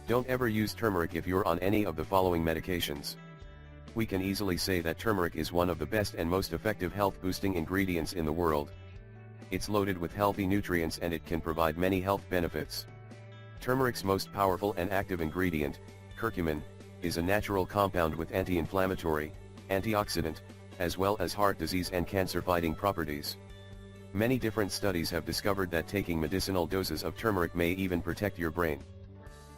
Don't ever use turmeric if you're on any of the following medications. We can easily say that turmeric is one of the best and most effective health-boosting ingredients in the world. It's loaded with healthy nutrients and it can provide many health benefits. Turmeric's most powerful and active ingredient, curcumin, is a natural compound with anti-inflammatory, antioxidant, as well as heart disease and cancer-fighting properties. Many different studies have discovered that taking medicinal doses of turmeric may even protect your brain.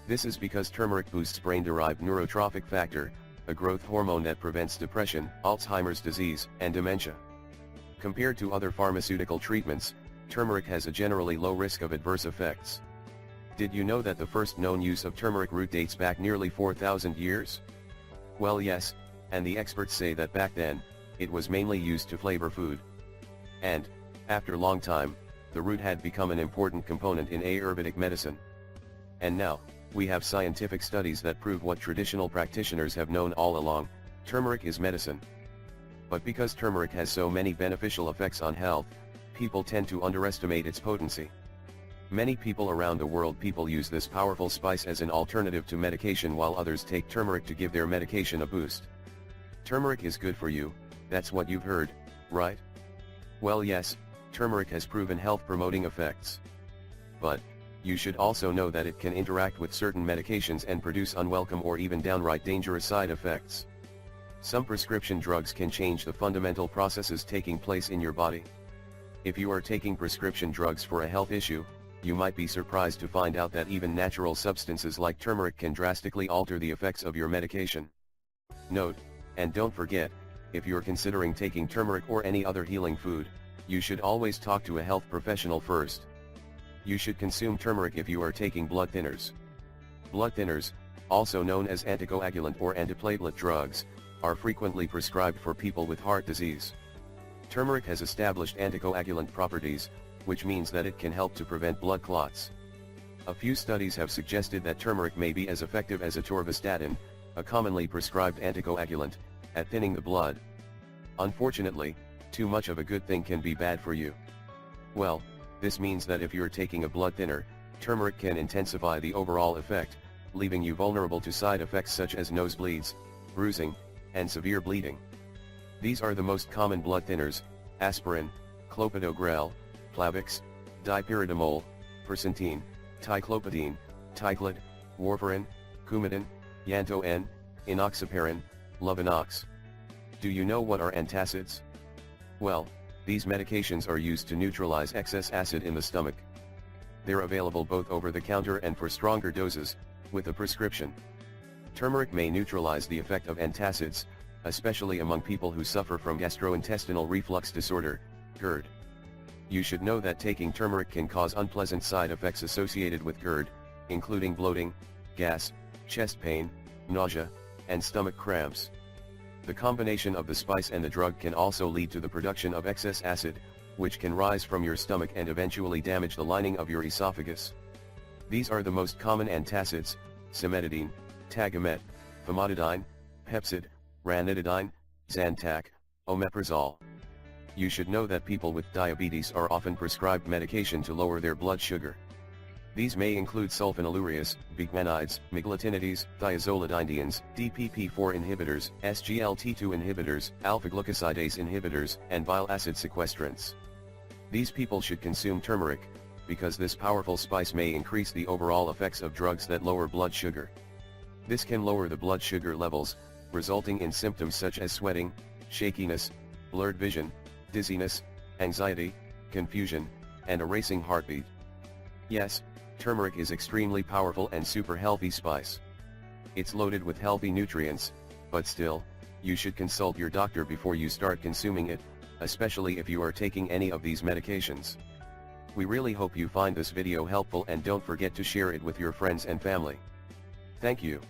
This is because turmeric boosts brain-derived neurotrophic factor, a growth hormone that prevents depression, Alzheimer's disease, and dementia. Compared to other pharmaceutical treatments, turmeric has a generally low risk of adverse effects. Did you know that the first known use of turmeric root dates back nearly 4,000 years? Well, yes, and the experts say that back then, it was mainly used to flavor food. And, after a long time, the root had become an important component in Ayurvedic medicine. And now, we have scientific studies that prove what traditional practitioners have known all along: turmeric is medicine. But because turmeric has so many beneficial effects on health, people tend to underestimate its potency. Many people around the world use this powerful spice as an alternative to medication, while others take turmeric to give their medication a boost. Turmeric is good for you, that's what you've heard, right? Well, yes, turmeric has proven health-promoting effects. But, you should also know that it can interact with certain medications and produce unwelcome or even downright dangerous side effects. Some prescription drugs can change the fundamental processes taking place in your body. If you are taking prescription drugs for a health issue, you might be surprised to find out that even natural substances like turmeric can drastically alter the effects of your medication. Note, and don't forget, if you're considering taking turmeric or any other healing food, you should always talk to a health professional first. You should consume turmeric if you are taking blood thinners. Blood thinners, also known as anticoagulant or antiplatelet drugs, are frequently prescribed for people with heart disease. Turmeric has established anticoagulant properties, which means that it can help to prevent blood clots. A few studies have suggested that turmeric may be as effective as atorvastatin, a commonly prescribed anticoagulant, at thinning the blood. Unfortunately, too much of a good thing can be bad for you. Well, this means that if you're taking a blood thinner, turmeric can intensify the overall effect, leaving you vulnerable to side effects such as nosebleeds, bruising, and severe bleeding. These are the most common blood thinners: aspirin, clopidogrel, Plavix, dipyridamole, percentine, ticlopidine, ticlid, warfarin, Coumadin, Yanto-N, enoxaparin, Lovenox. Do you know what are antacids? Well, these medications are used to neutralize excess acid in the stomach. They're available both over the counter and for stronger doses, with a prescription. Turmeric may neutralize the effect of antacids, especially among people who suffer from gastrointestinal reflux disorder, GERD. You should know that taking turmeric can cause unpleasant side effects associated with GERD, including bloating, gas, chest pain, nausea, and stomach cramps. The combination of the spice and the drug can also lead to the production of excess acid, which can rise from your stomach and eventually damage the lining of your esophagus. These are the most common antacids: cimetidine, Tagamet, famotidine, Pepcid, ranitidine, Zantac, omeprazole. You should know that people with diabetes are often prescribed medication to lower their blood sugar. These may include sulfonylureas, bigmanides, miglutinides, thiazolidinediones, DPP-4 inhibitors, SGLT2 inhibitors, alpha-glucosidase inhibitors, and bile acid sequestrants. These people should consume turmeric, because this powerful spice may increase the overall effects of drugs that lower blood sugar. This can lower the blood sugar levels, resulting in symptoms such as sweating, shakiness, blurred vision, dizziness, anxiety, confusion, and a racing heartbeat. Yes, turmeric is extremely powerful and super healthy spice. It's loaded with healthy nutrients, but still, you should consult your doctor before you start consuming it, especially if you are taking any of these medications. We really hope you find this video helpful, and don't forget to share it with your friends and family. Thank you.